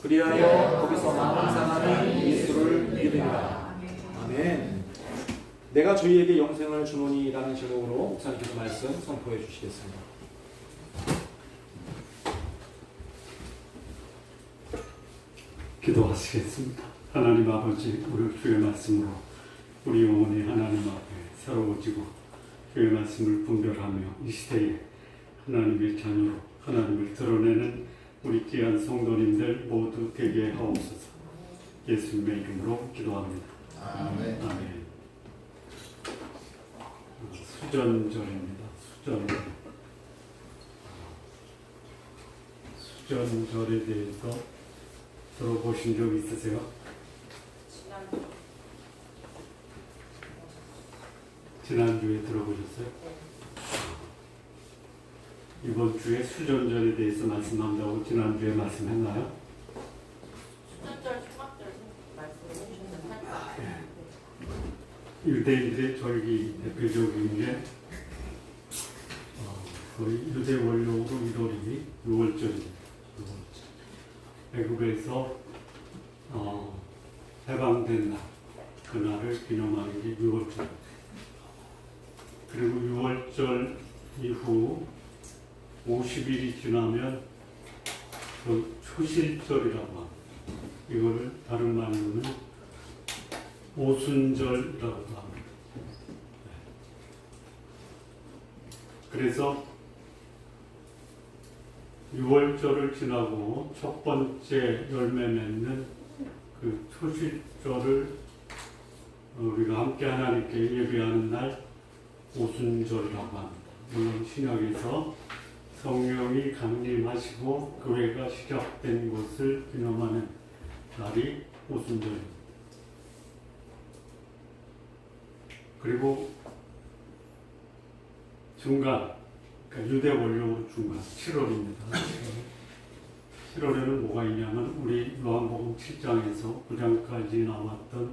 그리하여 거기서 많은 사람이 예수를 믿으리라. 아멘. 내가 저희에게 영생을 주노니라는 제목으로 목사님께서 말씀 선포해 주시겠습니다. 기도하시겠습니다. 하나님 아버지, 우리 주의 말씀으로 우리 영혼이 하나님 앞에 새로워지고 주의 말씀을 분별하며 이 시대에 하나님의 자녀로 하나님을 드러내는 우리 귀한 성도님들 모두 되게 하옵소서. 예수님의 이름으로 기도합니다. 아멘. 아멘. 수전절입니다. 수전절에 대해서 들어보신 적 있으세요? 지난주에 들어보셨어요? 이번 주에 수전절에 대해서 말씀한다고 지난주에 말씀했나요? 수전절, 초막절 말씀해 주셨는데 유대인들의 절기 대표적인 게 거의 유대 원료로 1월이 6월절입니다. 애굽에서 해방된 날, 그날을 기념하는 게 6월절. 그리고 6월절 이후 50일이 지나면 그 초실절이라고 합니다. 이거를 다른 말로는 오순절이라고도 합니다. 그래서 6월절을 지나고 첫 번째 열매 맺는 그 초실절을 우리가 함께 하나님께 예배하는 날 오순절이라고 합니다. 물론 신약에서 성령이 강림하시고 교회가 시작된 것을 기념하는 날이 오순절입니다. 그리고 중간, 그러니까 유대 원료로 중간 7월입니다. 7월에는 뭐가 있냐면 우리 요한복음 7장에서 9장까지 나왔던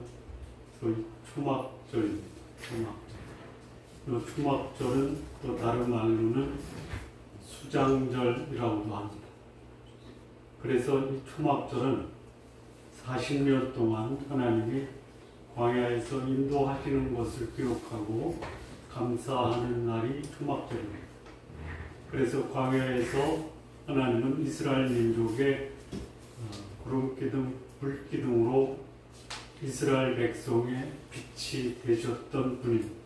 소위 초막절입니다. 초막절. 이 초막절은 또 다른 말로는 수장절이라고도 합니다. 그래서 이 초막절은 40년 동안 하나님이 광야에서 인도하시는 것을 기록하고 감사하는 날이 초막절입니다. 그래서 광야에서 하나님은 이스라엘 민족의 구름기둥, 불기둥으로 이스라엘 백성의 빛이 되셨던 분입니다.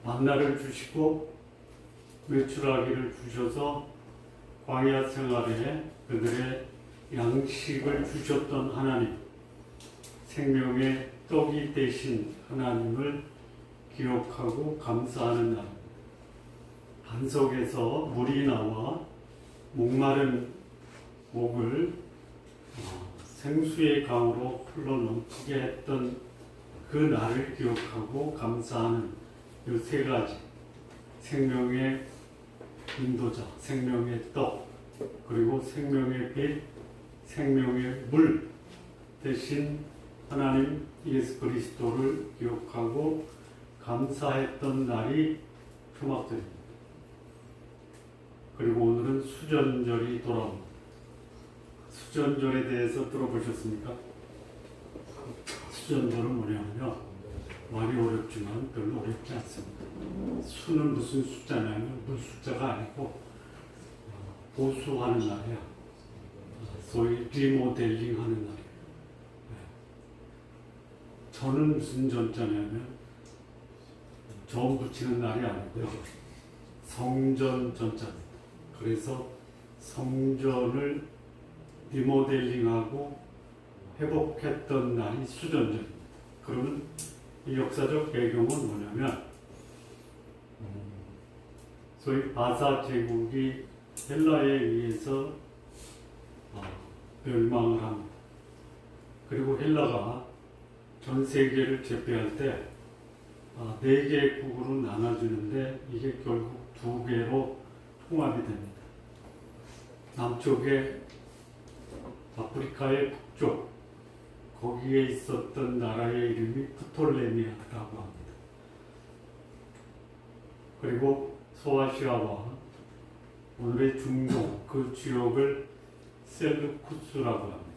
만나를 주시고 메추라기를 주셔서 광야 생활에 그들의 양식을 주셨던 하나님, 생명의 떡이 되신 하나님을 기억하고 감사하는 날. 반석에서 물이 나와 목마른 목을 생수의 강으로 흘러넘치게 했던 그 날을 기억하고 감사하는 이 세 가지, 생명의 인도자, 생명의 떡, 그리고 생명의 빛, 생명의 물 대신 하나님 예수 그리스도를 기억하고 감사했던 날이 초막절입니다. 그리고 오늘은 수전절이 돌아옵니다. 수전절에 대해서 들어보셨습니까? 수전절은 뭐냐면요, 말이 어렵지만 별로 어렵지 않습니다. 수는 무슨 숫자냐면 물 숫자가 아니고 보수하는 날이야. 소위 리모델링 하는 날이에요. 저는 무슨 전자냐면 점 붙이는 날이 아니고요, 성전 전자입니다. 그래서 성전을 리모델링하고 회복했던 날이 수전절입니다. 그러면 이 역사적 배경은 뭐냐면 소위 바사 제국이 헬라에 의해서 멸망을 합니다. 그리고 헬라가 전 세계를 제패할 때 4개의 국으로 나눠주는데 이게 결국 2개로 통합이 됩니다. 남쪽에 아프리카의 북쪽, 거기에 있었던 나라의 이름이 프톨레미아라고 합니다. 그리고 소아시아와 오늘의 중동 그 지역을 셀루쿠스라고 합니다.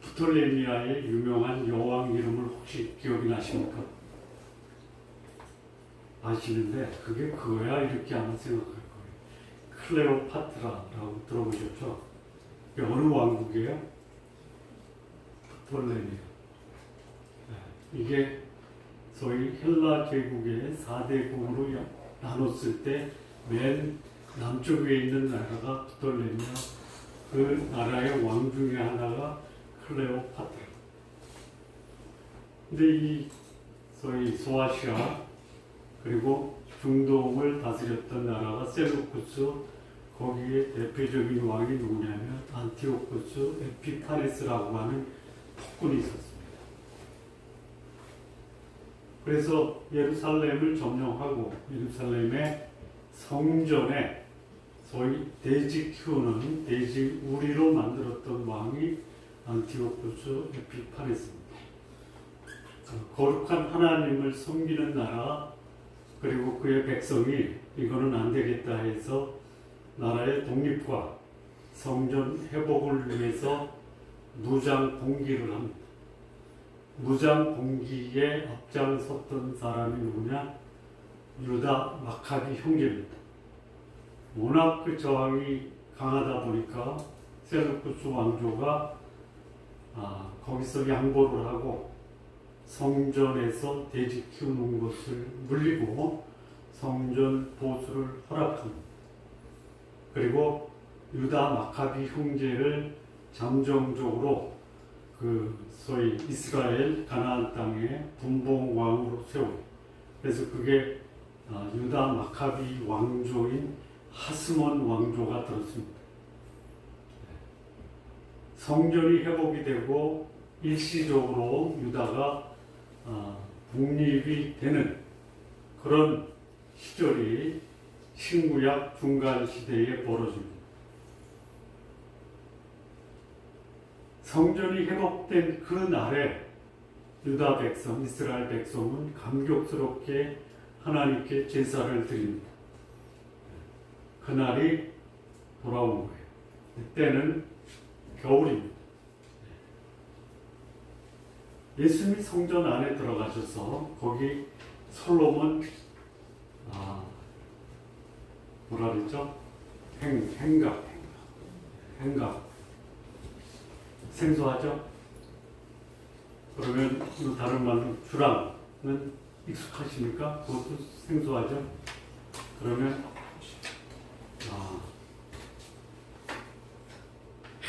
프톨레미아의 유명한 여왕 이름을 혹시 기억이 나십니까? 아시는데 그게 그거야 이렇게 아마 생각할 거예요. 클레오파트라라고 들어보셨죠? 이게 어느 왕국이에요? 프톨레미아. 이게 소위 헬라 제국의 4대국으로 나눴을 때 맨 남쪽에 있는 나라가 프톨레미아, 그 나라의 왕 중에 하나가 클레오파트라. 근데 이 소위 소아시아 그리고 중동을 다스렸던 나라가 셀루쿠스, 거기에 대표적인 왕이 누구냐면 안티오쿠스 에피파네스라고 하는 폭군이 있었습니다. 그래서 예루살렘을 점령하고 예루살렘의 성전에 소위 돼지 키우는 돼지 우리로 만들었던 왕이 안티오쿠스 에피파네스입니다. 거룩한 하나님을 섬기는 나라 그리고 그의 백성이 이거는 안 되겠다 해서 나라의 독립과 성전 회복을 위해서 무장 봉기를 합니다. 무장 봉기에 앞장섰던 사람이 누구냐? 유다 마카비 형제입니다. 워낙 그 저항이 강하다 보니까 셀루쿠스 왕조가 거기서 양보를 하고 성전에서 돼지 키우는 것을 물리고 성전 보수를 허락합니다. 그리고 유다 마카비 형제를 잠정적으로 그 소위 이스라엘 가나안 땅의 분봉왕으로 세워요. 그래서 그게 유다 마카비 왕조인 하스몬 왕조가 들었습니다. 성전이 회복이 되고 일시적으로 유다가 독립이 되는 그런 시절이 신구약 중간 시대에 벌어집니다. 성전이 회복된 그 날에 유다 백성, 이스라엘 백성은 감격스럽게 하나님께 제사를 드립니다. 그날이 돌아온 거예요. 그때는 겨울입니다. 예수님이 성전 안에 들어가셔서 거기 솔로몬 뭐라 그랬죠? 행각 생소하죠? 그러면 다른 말로 주랑은 익숙하십니까? 그것도 생소하죠? 그러면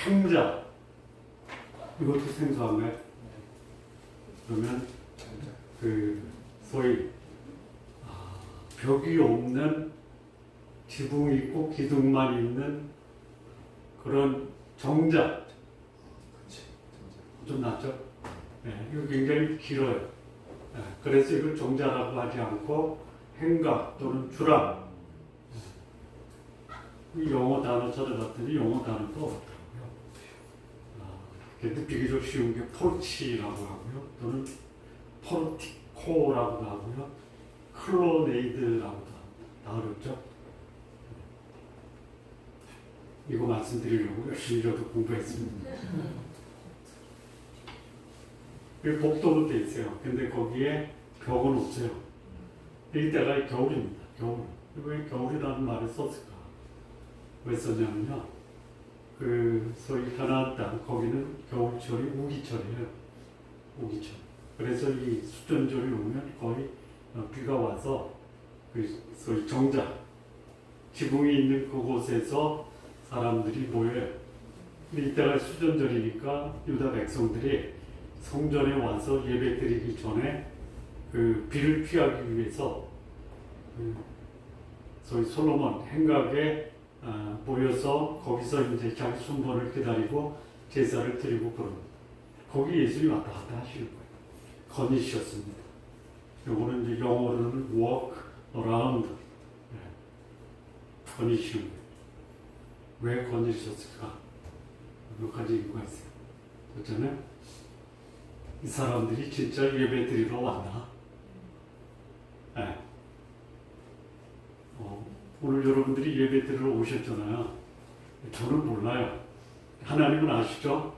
행자 이것도 생소한가요? 그러면 그 소위 벽이 없는 지붕이 있고 기둥만 있는 그런 정자 좀 낫죠? 네, 이거 굉장히 길어요. 네, 그래서 이걸 정자라고 하지 않고 행각 또는 주랑. 영어 단어 찾아봤더니 영어 단어도 없더라고요. 비교적 쉬운 게 포르치라고 하고요. 또는 포르티코라고 하고요. 클로네이드라고도 합니다. 다 어렵죠? 이거 말씀드리려고 열심히 저도 공부했습니다. 복도로 돼 있어요. 근데 거기에 벽은 없어요. 이때가 겨울입니다. 겨울. 왜 겨울이라는 말을 썼을까? 왜 썼냐면요. 그 소위 가나안 땅 거기는 겨울철이 우기철이에요. 우기철. 그래서 이 수전절이 오면 거의 비가 와서 그 소위 정자 지붕이 있는 그곳에서 사람들이 모여요. 근데 이때가 수전절이니까 유다 백성들이 성전에 와서 예배드리기 전에 그 비를 피하기 위해서 소위 솔로몬 행각에 모여서 거기서 이제 자기 순번을 기다리고 제사를 드리고 그럽니다. 거기 예수님이 왔다 갔다 하시는 거예요. 거니셨습니다. 요거는 이제 영어로는 walk around. 거니시는 거예요. 왜 거니셨을까? 몇 가지 이유가 있어요. 그렇잖아요. 이 사람들이 진짜 예배 드리러 왔나? 네. 오늘 여러분들이 예배 드리러 오셨잖아요. 저는 몰라요. 하나님은 아시죠?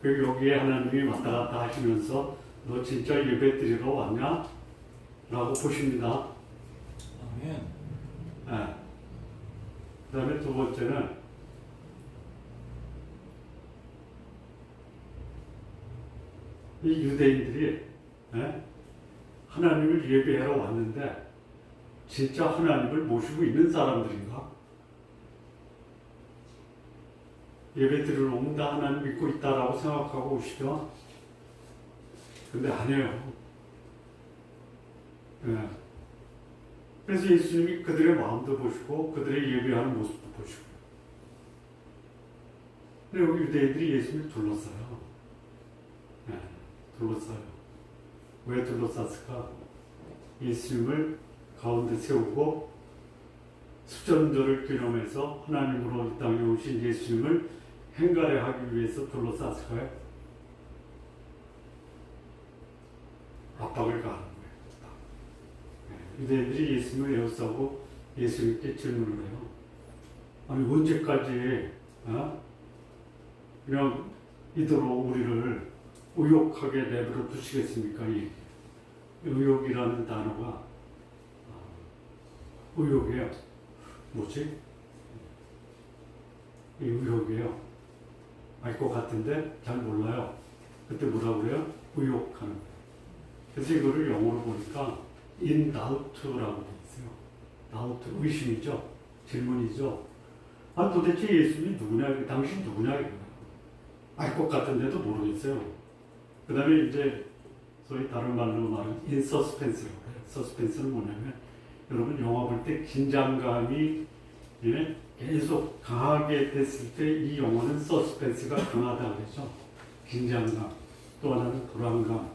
그리고 여기에 하나님이 왔다 갔다 하시면서 너 진짜 예배 드리러 왔냐? 라고 보십니다. 아멘. 네. 그 다음에 두 번째는 이 유대인들이 하나님을 예배하러 왔는데 진짜 하나님을 모시고 있는 사람들인가? 예배 드리러 오면 다 하나님 믿고 있다라고 생각하고 오시죠? 근데 아니에요. 네. 그래서 예수님이 그들의 마음도 보시고 그들의 예배하는 모습도 보시고. 근데 여기 유대인들이 예수님을 둘러싸요. 네, 둘러싸요. 왜 둘러쌌을까? 예수님을 가운데 세우고 수전절을 기념해서 하나님으로 이 땅에 오신 예수님을 행가래하기 위해서 둘러쌌을까요? 압박을 가하는 거예요. 유대인들이 예수님을 에워싸고 예수님께 질문을 해요. 아니 언제까지 그냥 이대로 우리를 의욕하게 내버려 두시겠습니까? 이 의욕이라는 단어가 의욕이에요. 뭐지? 이 의욕이에요. 알 것 같은데 잘 몰라요. 그때 뭐라고 그래요? 의욕하는 거예요. 그래서 이거를 영어로 보니까 in doubt라고 되어 있어요. doubt, 의심이죠. 질문이죠. 아 도대체 예수님이 누구냐? 당신 누구냐? 알 것 같은데도 모르겠어요. 그 다음에 이제 소위 다른 말로 말하면 in suspense라고 해요. suspense는 뭐냐면 여러분 영화 볼 때 긴장감이 계속 강하게 됐을 때 이 영화는 서스펜스가 강하다고 그러죠. 긴장감. 또 하나는 불안감.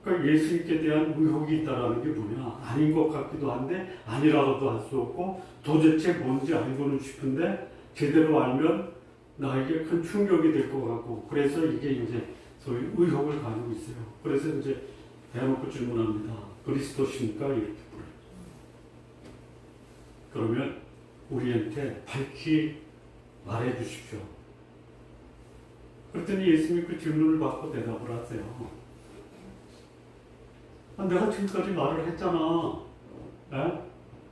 그러니까 예수님께 대한 의혹이 있다라는 게 뭐냐? 아닌 것 같기도 한데 아니라고도 할 수 없고 도대체 뭔지 알고는 싶은데 제대로 알면 나에게 큰 충격이 될 것 같고 그래서 이게 이제 소위 의혹을 가지고 있어요. 그래서 이제 대놓고 질문합니다. 그리스도십니까? 이렇게 물어요. 그러면 우리한테 밝히 말해 주십시오. 그랬더니 예수님이 그 질문을 받고 대답을 하세요. 아, 내가 지금까지 말을 했잖아.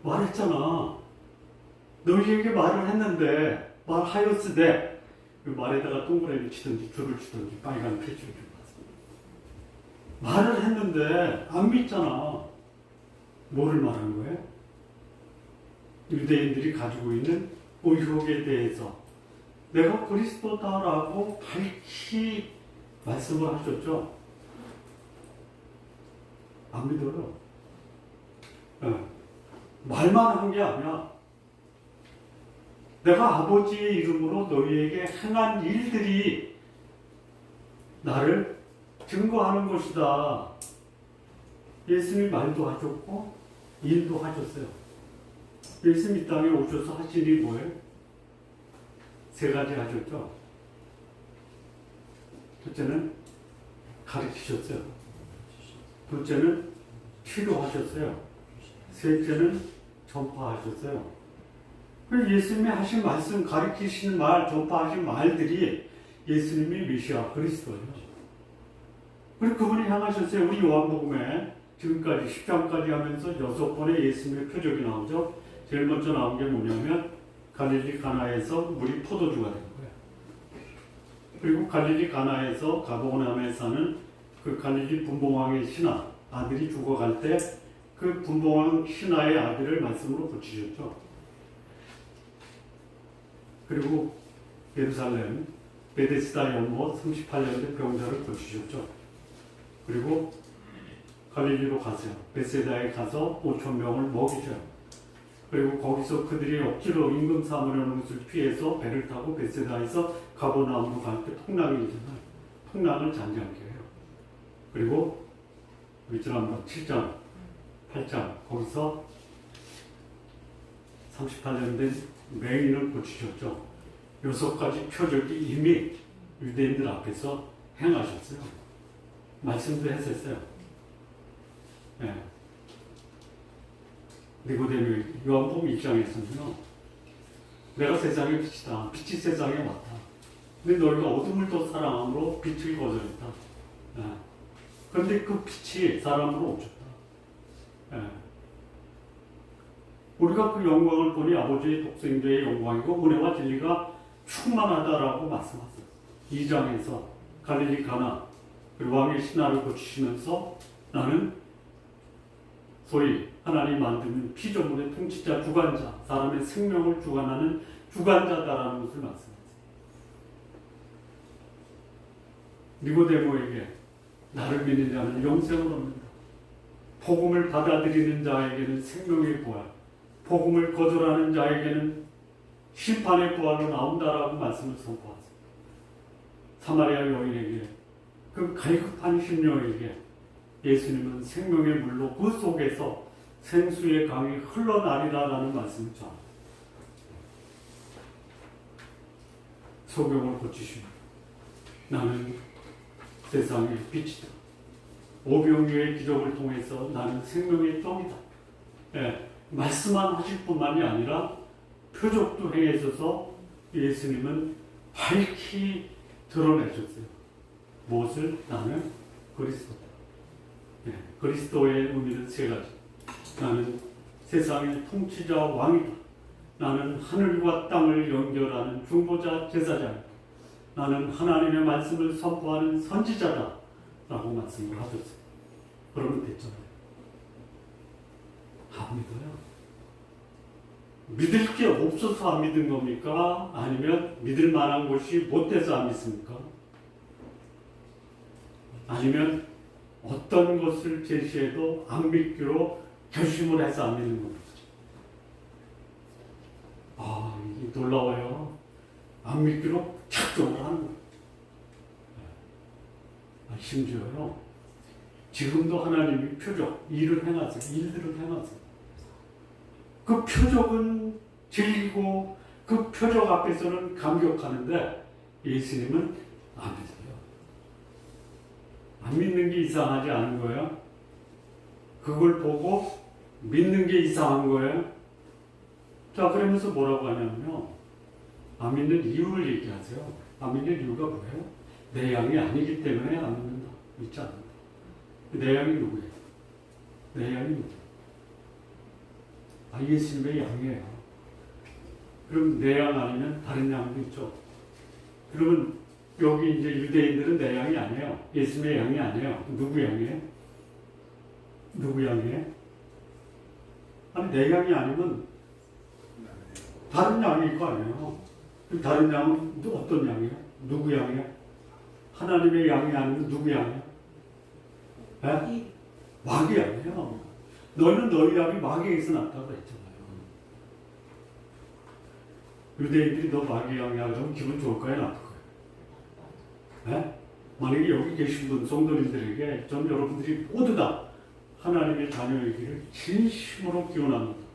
말했잖아. 너희에게 말을 했는데 말하였으되 그 말에다가 동그라미 치든지 줄을 치든지 빨간 패치를 좀 말을 했는데 안 믿잖아. 뭐를 말한 거예요? 유대인들이 가지고 있는 의혹에 대해서 내가 그리스도다라고 밝히 말씀을 하셨죠. 안 믿어요. 말만 한 게 아니야. 내가 아버지의 이름으로 너희에게 행한 일들이 나를 증거하는 것이다. 예수님이 말도 하셨고 일도 하셨어요. 예수님 이 땅에 오셔서 하신 일이 뭐예요? 세 가지 하셨죠. 첫째는 가르치셨어요. 둘째는 치료하셨어요. 셋째는 전파하셨어요. 예수님이 하신 말씀, 가르치시는 말, 전파하신 말들이 예수님이 메시아 그리스도예요. 그리고 그분이 향하셨어요. 우리 요한복음에 지금까지 10장까지 하면서 6번의 예수님의 표적이 나오죠. 제일 먼저 나온 게 뭐냐면 갈릴리 가나에서 물이 포도주가 된 거예요. 그리고 갈릴리 가나에서 가버나움에 사는 그 갈릴리 분봉왕의 신하 아들이 죽어갈 때 그 분봉왕 신하의 아들을 말씀으로 고치셨죠. 그리고 예루살렘 베데스다 연못 38년대 병자를 고치셨죠. 그리고 갈릴리로 가세요. 베세다에 가서 5,000명을 먹이죠. 그리고 거기서 그들이 억지로 임금 사무라는 것을 피해서 배를 타고 베세다에서 가버나움으로 갈 때 풍랑이 있잖아요. 풍랑을 잔잔케 해요. 그리고 지난번 7장, 8장 거기서 38년 된 맹인을 고치셨죠. 6가지 표적이 이미 유대인들 앞에서 행하셨어요. 말씀도 했었어요. 니고데모 요한복음 1장에서는요. 내가 세상의 빛이다. 빛이 세상에 왔다. 근데 너희가 어둠을 더 사랑함으로 빛을 거절했다. 예. 그런데 그 빛이 사람으로 오셨다. 예. 우리가 그 영광을 보니 아버지의 독생자의 영광이고 은혜와 진리가 충만하다라고 말씀하셨어요. 2장에서 갈릴리 가나 왕의 신하를 고치시면서 나는 소위 하나님 만드는 피조물의 통치자, 주관자, 사람의 생명을 주관하는 주관자다라는 것을 말씀하셨어요. 니고데모에게 나를 믿는 자는 영생을 얻는다. 복음을 받아들이는 자에게는 생명의 부활, 복음을 거절하는 자에게는 심판의 부활로 나온다라고 말씀을 선포하세요. 사마리아 여인에게, 그 갈급한 심령에게 예수님은 생명의 물로 그 속에서 생수의 강이 흘러나리라라는 말씀을 전합니다. 소경을 고치시고 나는 세상의 빛이다. 오병이어의 기적을 통해서 나는 생명의 떡이다. 예, 말씀만 하실 뿐만이 아니라 표적도 행하셔서 예수님은 밝히 드러내셨어요. 무엇을? 나는 그리스도다. 예, 그리스도의 의미는 세 가지. 나는 세상의 통치자 왕이다. 나는 하늘과 땅을 연결하는 중보자 제사장이다. 나는 하나님의 말씀을 선포하는 선지자다. 라고 말씀을 하셨어요. 그러면 됐잖아요. 안 믿어요. 믿을 게 없어서 안 믿은 겁니까? 아니면 믿을 만한 것이 못 돼서 안 믿습니까? 아니면 어떤 것을 제시해도 안 믿기로 결심을 해서 안 믿는 겁니다. 아, 이게 놀라워요. 안 믿기로 작정을 하는 거예요. 심지어요, 지금도 하나님이 표적, 일들을 행하세요. 그 표적은 즐기고 그 표적 앞에서는 감격하는데 예수님은 안 믿어요. 안 믿는 게 이상하지 않은 거예요. 그걸 보고 믿는 게 이상한 거예요. 자, 그러면서 뭐라고 하냐면요, 안 믿는 이유를 얘기하세요. 안 믿는 이유가 뭐예요? 내 양이 아니기 때문에 안 믿는다. 믿지 않는다. 내 양이 누구예요? 내 양이 누구예요? 아, 예수님의 양이에요. 그럼 내 양 아니면 다른 양도 있죠. 그러면 여기 이제 유대인들은 내 양이 아니에요. 예수님의 양이 아니에요. 누구 양이에요? 누구 양이에요? 아니, 내 양이 아니면 다른 양일 거 아니에요. 그럼 다른 양은 어떤 양이에요? 누구 양이에요? 하나님의 양이 아니면 누구 양이에요? 네? 마귀 양이에요. 너희는 너희 양이 마귀에서 났다고 했잖아요. 유대인들이 너 마귀 양이야 그러면 기분 좋을까요? 나쁠까요? 네? 만약에 여기 계신 분, 성도님들에게 전 여러분들이 모두 다 하나님의 자녀이기를 진심으로 기원합니다.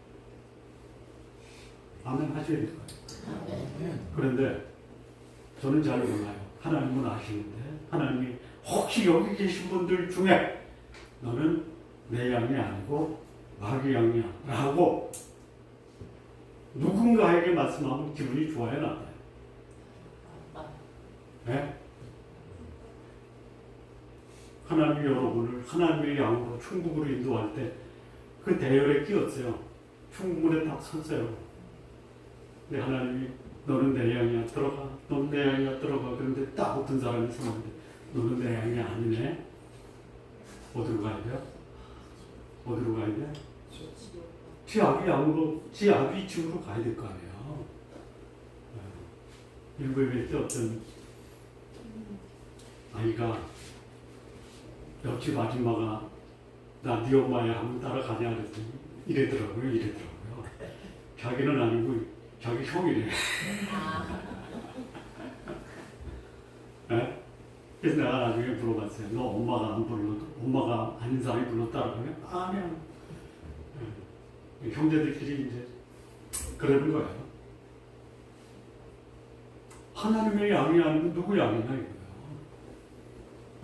아멘 하셔야 될 거예요. 그런데 저는 잘 몰라요. 하나님은 아시는데 하나님이 혹시 여기 계신 분들 중에 너는 내 양이 아니고 마귀 양이야 라고 누군가에게 말씀하면 기분이 좋아요, 나빠요? 네? 하나님이 여러분을 하나님의 양으로 천국으로 인도할 때 그 대열에 끼었어요. 천국문에 딱 섰어요. 근데 하나님이 너는 내 양이야, 들어가. 너는 내 양이야, 들어가. 그런데 딱 어떤 사람이 서는데 너는 내 양이 아니네. 어디로 가야 돼요? 어디로 가야 돼? 지 아비 양으로, 지 아비 집으로 가야 될 거 아니에요. 일부에 때 어떤 아이가 옆집 아줌마가 나 네 엄마야 하면 따라가냐 그랬더니 이래더라고요. 자기는 아니고 자기 형이래. 네? 그래서 내가 나중에 물어봤어요. 너 엄마가 안 불러도, 엄마가 아닌 사람이 불러 따라가면? 아니야. 네. 형제들끼리 이제 그러는 거예요. 하나님의 양이 아니면 누구 양이냐 이거예요.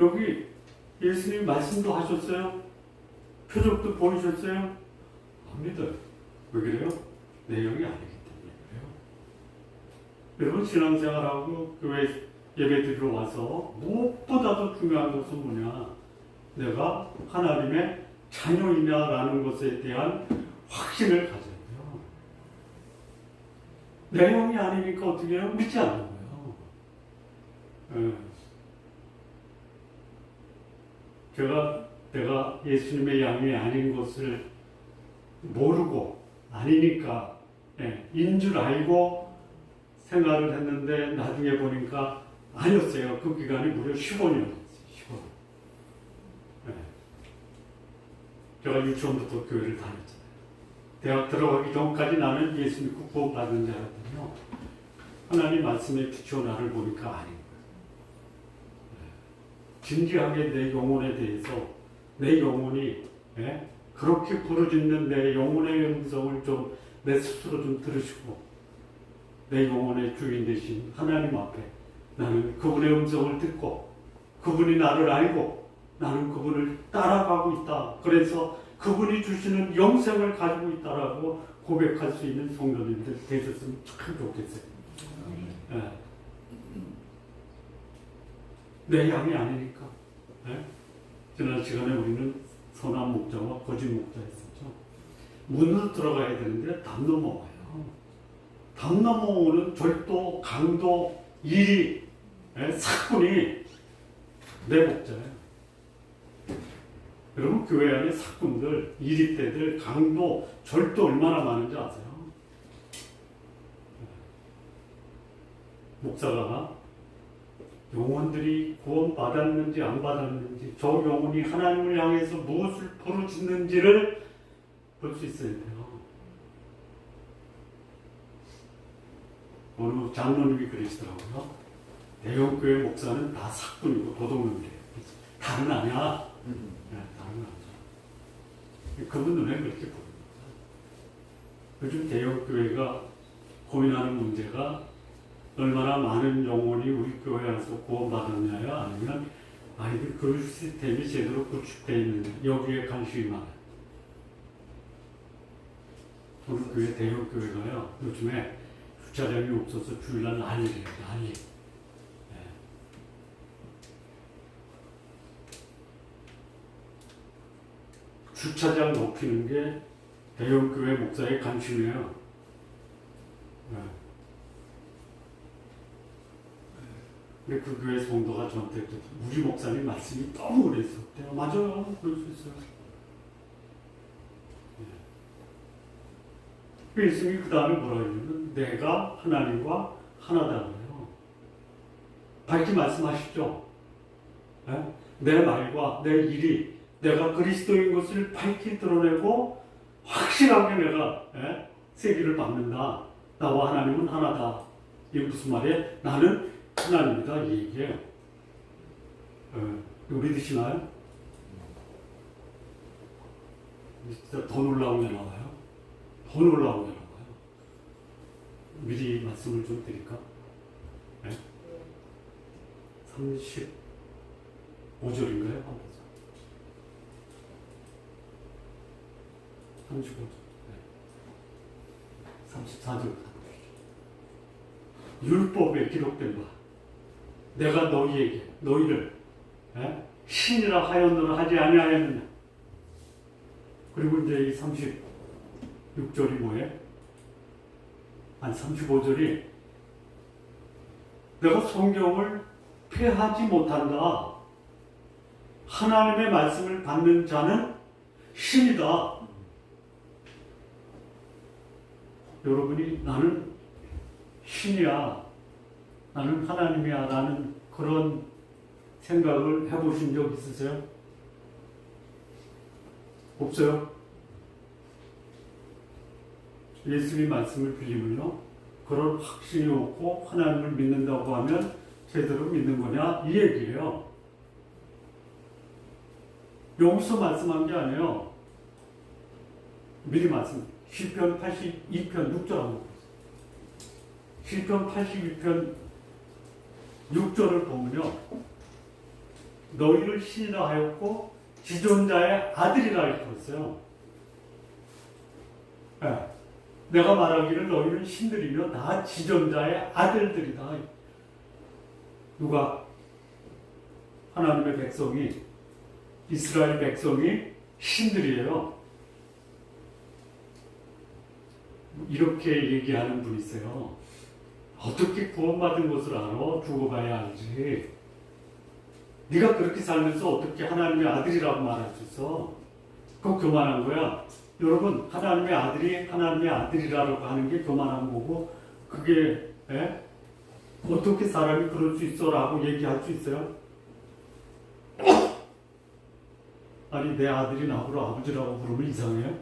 여기 예수님 말씀도 하셨어요. 표적도 보이셨어요. 안 믿어요. 왜 그래요? 내 영이 아니기 때문에 그래요. 여러분 신앙생활하고 교회 예배드리러 와서 무엇보다도 중요한 것은 뭐냐? 내가 하나님의 자녀이냐라는 것에 대한 확신을 가져야 돼요. 내 영이 아니니까 어떻게 해요? 믿지 않는 거예요. 내가 예수님의 양이 아닌 것을 모르고 아니니까 인 줄 알고 생각을 했는데 나중에 보니까 아니었어요. 그 기간이 무려 15년이었어요. 15년. 제가 유치원부터 교회를 다녔잖아요. 대학 들어가기 전까지 나는 예수 믿고 구원받은 자였거든요. 하나님 말씀에 비추어 나를 보니까 아닌 거예요. 진지하게 내 영혼에 대해서 내 영혼이 그렇게 부르짖는 내 영혼의 음성을 좀 내 스스로 좀 들으시고 내 영혼의 주인 되신 하나님 앞에 나는 그분의 음성을 듣고 그분이 나를 알고 나는 그분을 따라가고 있다. 그래서 그분이 주시는 영생을 가지고 있다라고 고백할 수 있는 성도님들 되셨으면 참 좋겠어요. 내 양이 아니니까. 지난 시간에 우리는 선한 목자와 거짓 목자 했었죠. 문으로 들어가야 되는데 담 넘어와요. 담 넘어오는 절도, 강도, 일이, 사꾼이 내 목자예요. 여러분 교회 안에 사꾼들, 이리떼들, 강도, 절도 얼마나 많은지 아세요? 목사가 영혼들이 구원받았는지 안 받았는지 저 영혼이 하나님을 향해서 무엇을 부르짖는지를 볼 수 있어야 돼요. 어느 장로님이 그러시더라고요. 대형교회 목사는 다 사꾼이고 도둑놈이래요. 다는 아니야. 다른 아니죠. 그분 눈에 그렇게 보입니다. 요즘 대형교회가 고민하는 문제가 얼마나 많은 영혼이 우리 교회 안에서 구원받았냐야 아니면 아이들 교육 시스템이 제대로 구축되어 있느냐 여기에 관심이 많아요. 우리 교회 대형교회가요 요즘에 주차장이 없어서 주일날 난리래요. 난리. 주차장 높이는 게 대형교회 목사의 관심이에요. 근데 그 교회 성도가 저한테 우리 목사님 말씀이 너무 오래 있었대요. 맞아요. 그럴 수 있어요. 예수님이 그 다음에 뭐라 그러냐면 내가 하나님과 하나다고요. 밝게 말씀하시죠. 내 말과 내 일이 내가 그리스도인 것을 밝히 드러내고 확실하게 내가 세기를 받는다. 나와 하나님은 하나다. 이게 무슨 말이에요? 나는 하나님이다 이 얘기예요. 이거 믿으시나요? 진짜 더 놀라운 게 나와요. 더 놀라운 게 나와요. 미리 말씀을 좀 드릴까? 35절인가요? 35절. 34절. 율법에 기록된 바 내가 너희를 신이라 하였느냐 하지 아니하였느냐. 그리고 이제 이 36절이 뭐예요? 아니 35절이 내가 성경을 폐하지 못한다. 하나님의 말씀을 받는 자는 신이다. 여러분이 나는 신이야, 나는 하나님이야 라는 그런 생각을 해보신 적 있으세요? 없어요? 예수님 말씀을 빌리면요 그런 확신이 없고 하나님을 믿는다고 하면 제대로 믿는 거냐 이 얘기예요. 여기서 말씀한 게 아니에요. 미리 말씀 시편 82편 6절 한번 보세요. 시편 82편 6절을 보면요 너희를 신이라 하였고 지존자의 아들이라 했어요. 내가 말하기를 너희는 신들이며 다 지존자의 아들들이다. 누가? 하나님의 백성이, 이스라엘 백성이 신들이에요. 이렇게 얘기하는 분이 있어요. 어떻게 구원받은 것을 알아? 죽어봐야 알지. 네가 그렇게 살면서 어떻게 하나님의 아들이라고 말할 수 있어? 그거 교만한 거야. 여러분, 하나님의 아들이 하나님의 아들이라고 하는 게 교만한 거고, 그게 어떻게 사람이 그럴 수 있어? 라고 얘기할 수 있어요? 아니, 내 아들이 나보고 아버지라고 부르면 이상해요?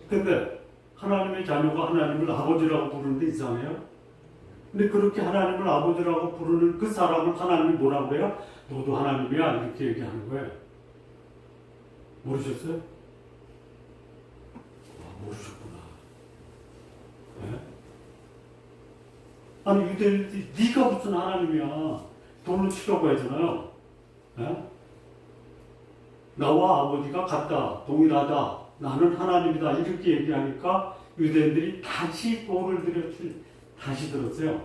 근데 하나님의 자녀가 하나님을 아버지라고 부르는데 이상해요? 근데 그렇게 하나님을 아버지라고 부르는 그 사람을 하나님이 뭐라고 해요? 너도 하나님이야. 이렇게 얘기하는 거예요. 모르셨어요? 모르셨구나. 네? 아니, 유대인들이 네가 무슨 하나님이야. 돈을 치려고 하잖아요. 네? 나와 아버지가 같다. 동일하다. 나는 하나님이다. 이렇게 얘기하니까 유대인들이 다시 돌을 다시 들었어요.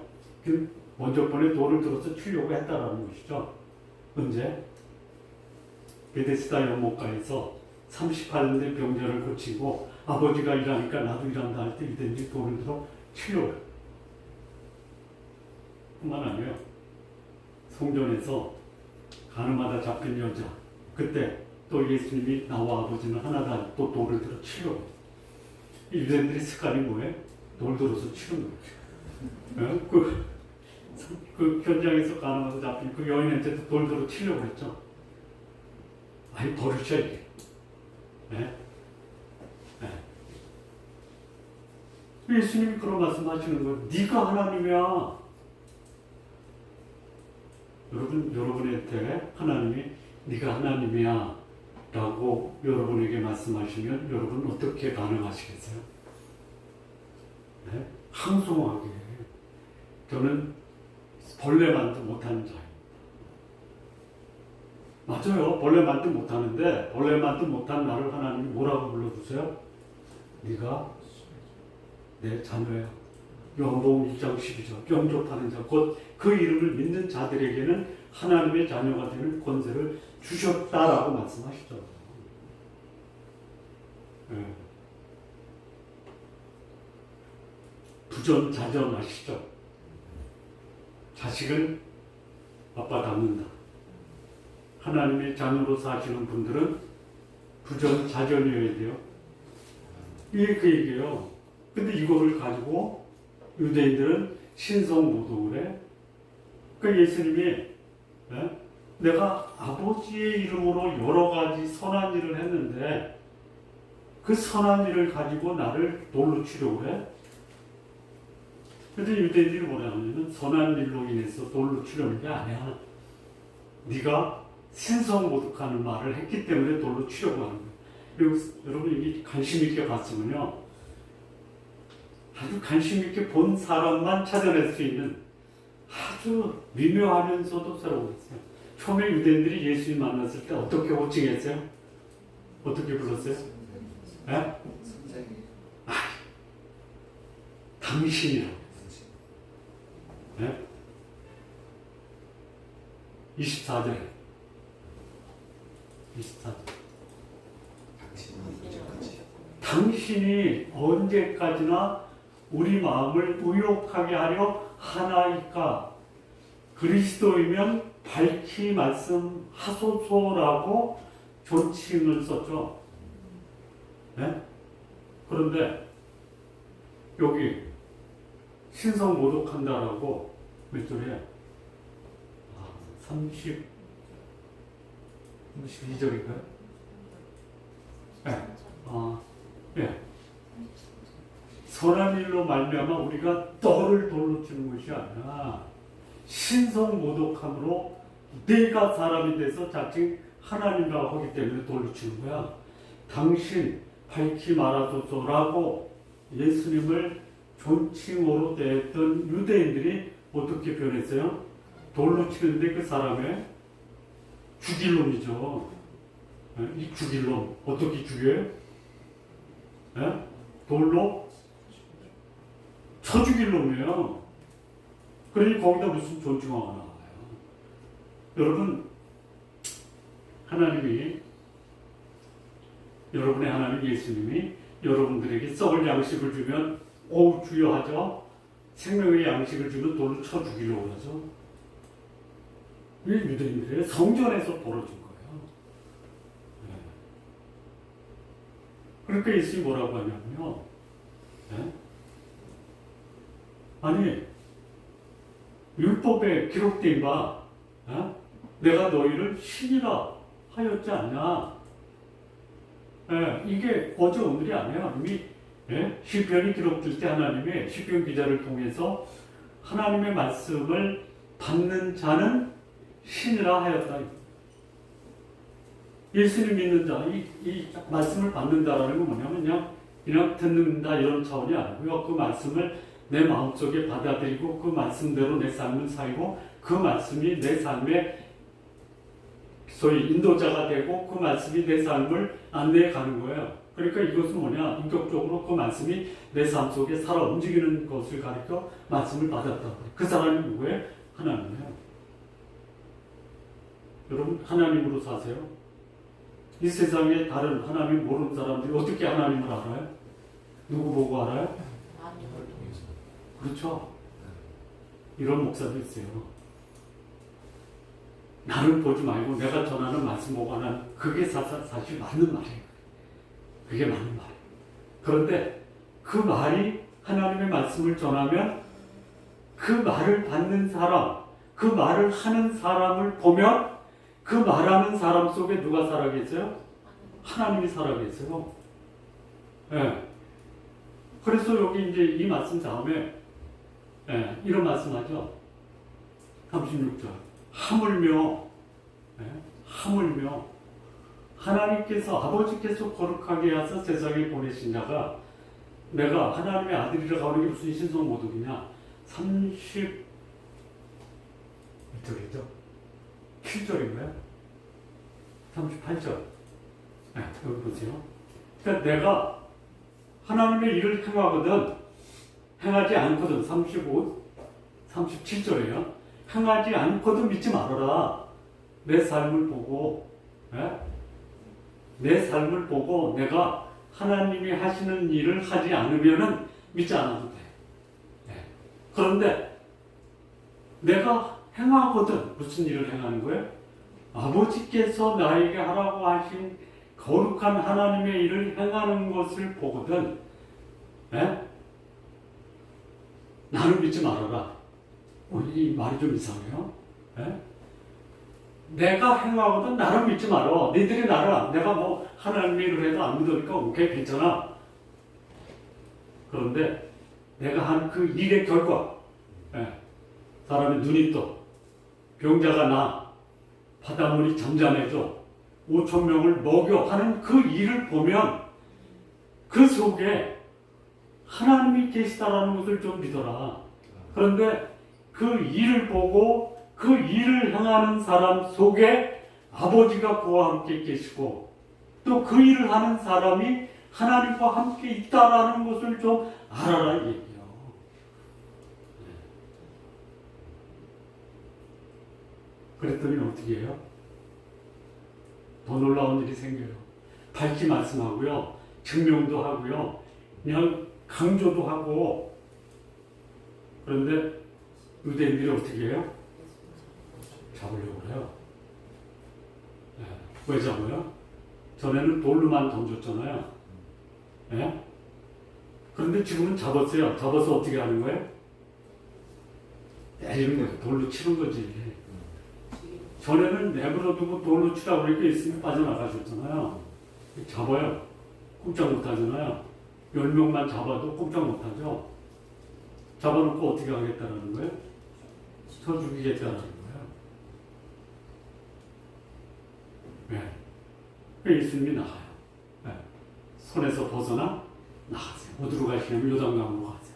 먼저 번에 돌을 들어서 치려고 했다라는 것이죠. 언제? 베데스다 연못가에서 38년 된 병자를 고치고 아버지가 일하니까 나도 일한다 할 때 유대인들이 돌을 들어 치려고 해요. 뿐만 아니에요. 성전에서 가늠하다 잡힌 여자, 그때 또 예수님이 나와 아버지는 하나다 또 돌을 들어 치려고 해요. 유대인들의 습관이 뭐예요? 돌 들어서 치는 거예요. 그 현장에서 가늠하다 잡힌 그 여인한테도 돌 들어 치려고 했죠. 아니, 버릇이야 이게. 네? 네. 예수님이 그런 말씀하시는 거예요. 네가 하나님이야. 여러분한테 하나님이 네가 하나님이야 라고 여러분에게 말씀하시면 여러분 어떻게 반응하시겠어요? 네? 항송하게. 저는 벌레만도 못하는 자입니다. 맞아요. 벌레만도 못하는데 벌레만도 못한 나를 하나님이 뭐라고 불러주세요? 네가 내 자녀야. 요한복음 1장 12절 영접하는 자, 곧 그 이름을 믿는 자들에게는 하나님의 자녀가 되는 권세를 주셨다라고 말씀하시죠. 네. 부전자전 아시죠? 자식은 아빠 닮는다. 하나님의 자녀로 사시는 분들은 부전자전이어야 돼요. 이게 그 얘기예요. 근데 이거를 가지고 유대인들은 신성모독을 해. 그러니까 예수님이 내가 아버지의 이름으로 여러 가지 선한 일을 했는데 그 선한 일을 가지고 나를 돌로 치려고 해. 근데 유대인들이 뭐라 하냐면 선한 일로 인해서 돌로 치려는 게 아니야. 네가 신성모독하는 말을 했기 때문에 돌로 치려고 하는 거예요. 그리고 여러분 이게 관심 있게 봤으면요. 아주 관심 있게 본 사람만 찾아낼 수 있는 아주 미묘하면서도 새로웠어요. 처음에 유대인들이 예수님 만났을 때 어떻게 호칭했어요? 어떻게 불렀어요? 네? 당신이라고 했어요. 네? 24절에 24절 당신이 언제까지나 우리 마음을 의욕하게 하려 하나이까. 그리스도이면 밝히 말씀하소서라고 존칭을 썼죠. 네? 그런데 여기 신성 모독한다라고 몇 절이에요? 32절인가요? 네. 네. 선한 일로 말미암아 우리가 너를 돌로 치는 것이 아니라 신성 모독함으로 내가 사람이 돼서 자칭 하나님이라고 하기 때문에 돌로 치는 거야. 당신 밝히 말하소서라고 예수님을 존칭어로 대했던 유대인들이 어떻게 변했어요? 돌로 치는데 그 사람의 죽일 놈이죠. 이 죽일 놈 어떻게 죽여요? 돌로 쳐 죽일 놈이에요. 그러니 거기다 무슨 존중화가 나와요. 여러분, 하나님이, 여러분의 하나님 예수님이 여러분들에게 썩을 양식을 주면 오우 주여 하죠. 생명의 양식을 주면 돌로 쳐 죽이려고 하죠. 이 유대인들의 성전에서 벌어진 거예요. 네. 그러니까 예수님이 뭐라고 하냐면요. 네? 아니, 율법에 기록된 바, 내가 너희를 신이라 하였지 않냐. 이게 어제 오늘이 아니에요. 이미 시편이 기록될 때 하나님의 시편 기자를 통해서 하나님의 말씀을 받는 자는 신이라 하였다. 예수님 믿는 자, 이 말씀을 받는다라는 건 뭐냐면 그냥 듣는다 이런 차원이 아니고요. 그 말씀을 내 마음속에 받아들이고 그 말씀대로 내 삶을 살고 그 말씀이 내 삶의 소위 인도자가 되고 그 말씀이 내 삶을 안내해 가는 거예요. 그러니까 이것은 뭐냐? 인격적으로 그 말씀이 내 삶 속에 살아 움직이는 것을 가리켜 말씀을 받았다. 그 사람이 누구예요? 하나님이에요. 여러분, 하나님으로 사세요. 이 세상에 다른 하나님 모르는 사람들이 어떻게 하나님을 알아요? 누구 보고 알아요? 그렇죠. 이런 목사도 있어요. 나를 보지 말고 내가 전하는 말씀 보고 하는 그게 사실 맞는 말이에요. 그게 맞는 말이에요. 그런데 그 말이 하나님의 말씀을 전하면 그 말을 받는 사람, 그 말을 하는 사람을 보면 그 말하는 사람 속에 누가 살아계세요? 하나님이 살아계세요. 예. 그래서 여기 이제 이 말씀 다음에 이런 말씀하죠. 36절. 하물며 하나님께서 아버지께서 거룩하게 하사 세상에 보내신 자가 내가 하나님의 아들이라고 하는 게 무슨 신성모독이냐. 30 몇 절이죠? 7절인가요? 38절. 여기 보세요. 그러니까 내가 하나님의 일을 행하지 않거든. 37절이에요. 행하지 않고도 믿지 말아라. 내 삶을 보고, 내 삶을 보고 내가 하나님이 하시는 일을 하지 않으면은 믿지 않아도 돼. 그런데 내가 행하거든. 무슨 일을 행하는 거예요? 아버지께서 나에게 하라고 하신 거룩한 하나님의 일을 행하는 것을 보거든. 나는 믿지 말아라. 이 말이 좀 이상해요. 내가 행하거든 나를 믿지 말어. 니들이 나를 내가 뭐 하나님의 일을 해도 안 믿으니까 오케이 괜찮아. 그런데 내가 한 그 일의 결과 사람의 눈이 떠 병자가 나 바닷물이 잠잠해져 5,000명을 먹여 하는 그 일을 보면 그 속에 하나님이 계시다라는 것을 좀 믿어라. 그런데 그 일을 보고 그 일을 행하는 사람 속에 아버지가 그와 함께 계시고 또 그 일을 하는 사람이 하나님과 함께 있다라는 것을 좀 알아라 이 얘기예요. 그랬더니 어떻게 해요? 더 놀라운 일이 생겨요. 밝히 말씀하고요. 증명도 하고요. 그냥 강조도 하고. 그런데 유대인들이 어떻게 해요? 잡으려고 해요. 왜 잡아요? 전에는 돌로만 던졌잖아요. 그런데 지금은 잡았어요. 잡아서 어떻게 하는 거예요? 때리는 거예요. 돌로 치는 거지. 전에는 내버려두고 돌로 치라고 그러니까 있으면 빠져나가셨잖아요. 잡아요. 꼼짝 못하잖아요. 10명만 잡아도 꼼짝 못하죠. 잡아놓고 어떻게 하겠다라는 거예요? 쳐 죽이겠다라는 거예요. 예수님이 나가요. 손에서 벗어나 나가세요. 어디로 가시냐면 요단강으로 가세요.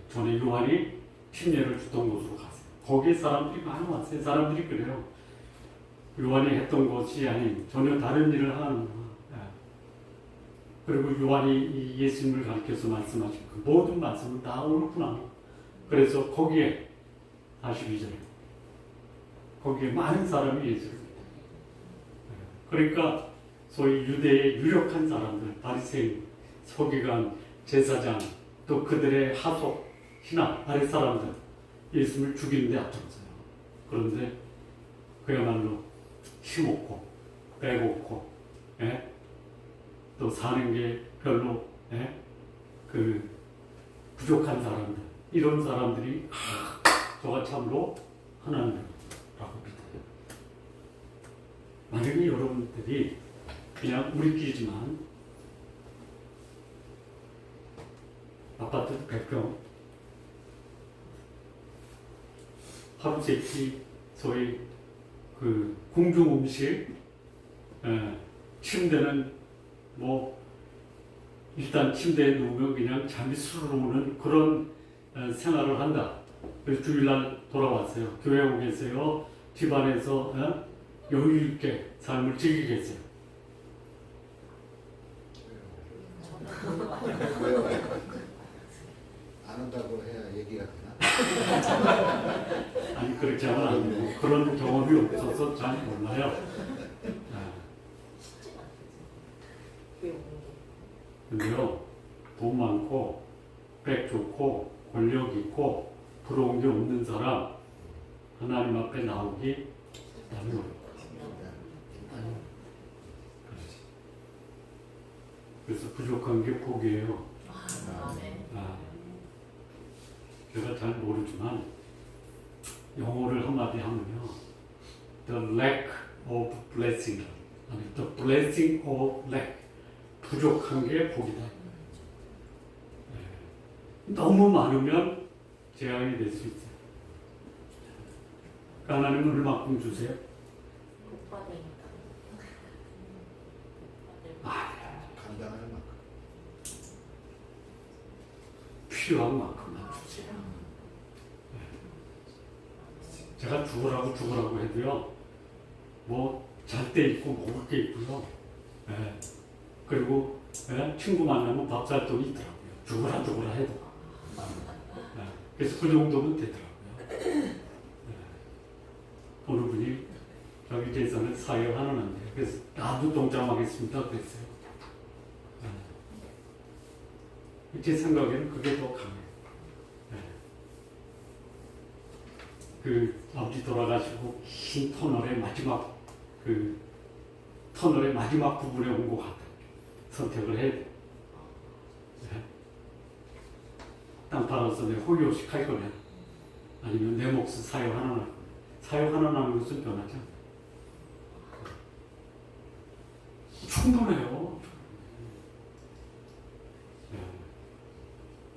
전에 요한이 침례를 주던 곳으로 가세요. 거기에 사람들이 많이 왔어요. 사람들이 그래요. 요한이 했던 것이 아닌 전혀 다른 일을 하는 거예요. 그리고 요한이 이 예수님을 가리켜서 말씀하신 그 모든 말씀은 다 옳구나. 그래서 거기에 42절에 거기에 많은 사람이 예수를 믿어요. 그러니까 소위 유대의 유력한 사람들, 바리새인, 서기관, 제사장, 또 그들의 하속, 신하, 아랫 사람들 예수님을 죽이는데 앞장서요. 그런데 그야말로 힘없고 빼곡고 또 사는 게 별로 그 부족한 사람들, 이런 사람들이 저가 참으로 하나님이라고 믿어요. 만약에 여러분들이 그냥 우리끼리지만 아파트 100평 하루 세끼 소위 그 공중 음식, 침대는 뭐 일단 침대에 누우면 그냥 잠이 스르르 오는 그런 생활을 한다. 그래서 주일날 돌아왔어요. 교회 오고 계세요. 집안에서 여유 있게 삶을 즐기겠어요. 왜요? 안 한다고 해야 얘기가 되나? 아니 그렇지 않으면 안 되고 그런 경험이 없어서 잘 몰라요. 근데요, 돈 많고 백 좋고 권력 있고 부러운 게 없는 사람 하나님 앞에 나오기 너무 어려워요. 그래서 부족한 게 복이에요. 제가 잘 모르지만 영어를 한마디 하면요, the lack of blessing, 아니 the blessing of lack, 부족한 게 복이다. 너무 많으면 재앙이 될 수 있어요. 하나님은 얼마큼 주세요? 감당할 만큼. 필요한 만큼만 주세요. 제가 죽으라고 해도요, 뭐 잘 때 있고 먹을 게 있고요. 그리고 친구 만나면 밥 살 돈이 있더라고요. 죽으라 해도. 그래서 그 정도면 되더라고요. 어느 분이 자기 재산을 사회하는데 그래서 나도 동참하겠습니다 그랬어요. 제 생각에는 그게 더 강해요. 그 아버지 돌아가시고 긴 터널의 마지막 부분에 온 것 같아요. 선택을 해야 돼. 땅 팔아서 내 호의호식 할 거냐, 아니면 내 몫을 사용하는 거냐. 사용하는 것은 변하지 않아요. 충분해요.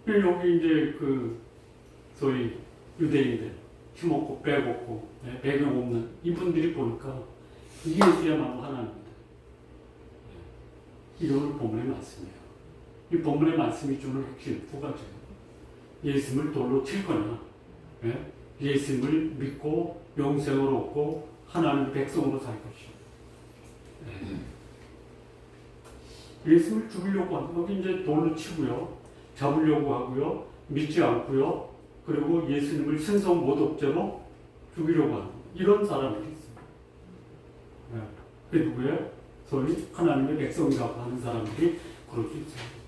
여기 이제 그 소위 유대인들 힘없고 빼먹고 배경 없는 이분들이 보니까 이게 예수야말로 하나님입니다. 이거는 본문의 말씀이에요. 이 본문의 말씀이 주는 핵심 두 가지예요. 예수님을 돌로 칠 거냐, 예수님을 믿고 영생을 얻고 하나님의 백성으로 살 것이요. 예수님을 죽이려고 하는 거 이제 돌로 치고요, 잡으려고 하고요, 믿지 않고요, 그리고 예수님을 신성 모독죄로 죽이려고 하는 이런 사람들이 있어요. 그게 누구예요? 소위 하나님의 백성이라고 하는 사람들이 그럴 수 있어요.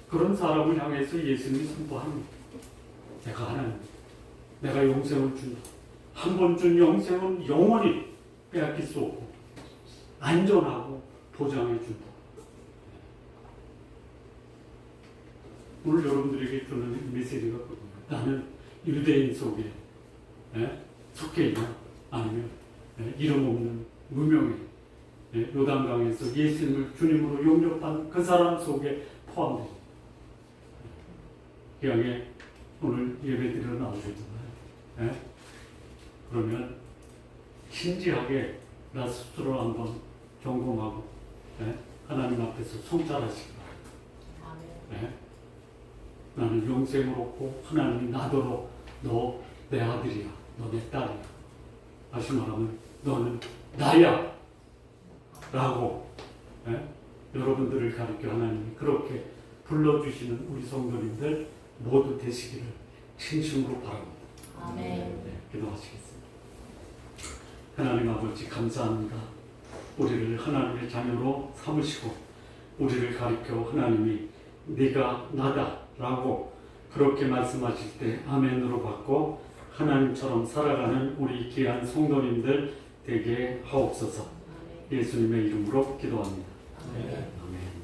그런 사람을 향해서 예수님이 선포합니다. 내가 하나님, 내가 영생을 준다. 한 번 준 영생은 영원히 빼앗길 수 없고 안전하고 보장해 준다. 오늘 여러분들에게 주는 메시지가 그겁니다. 나는 유대인 속에 속해 있냐, 아니면 이름 없는 무명의 요단강에서 예수님을 주님으로 영접한 그 사람 속에 포함됩니다. 기왕에 오늘 예배드리러 나오셨잖아요. 그러면 진지하게 나 스스로 한번 점검하고 하나님 앞에서 성찰하시기 바랍니다. 나는 영생을 얻고 하나님이 나더러 너 내 아들이야, 너 내 딸이야, 다시 말하면 너는 나야 라고 여러분들을 가르쳐 하나님이 그렇게 불러주시는 우리 성도님들 모두 되시기를 진심으로 바랍니다. 아멘. 네, 기도하시겠습니다. 하나님 아버지 감사합니다. 우리를 하나님의 자녀로 삼으시고 우리를 가르쳐 하나님이 네가 나다라고 그렇게 말씀하실 때 아멘으로 받고 하나님처럼 살아가는 우리 귀한 성도님들 되게 하옵소서. 예수님의 이름으로 기도합니다. 아멘. 아멘.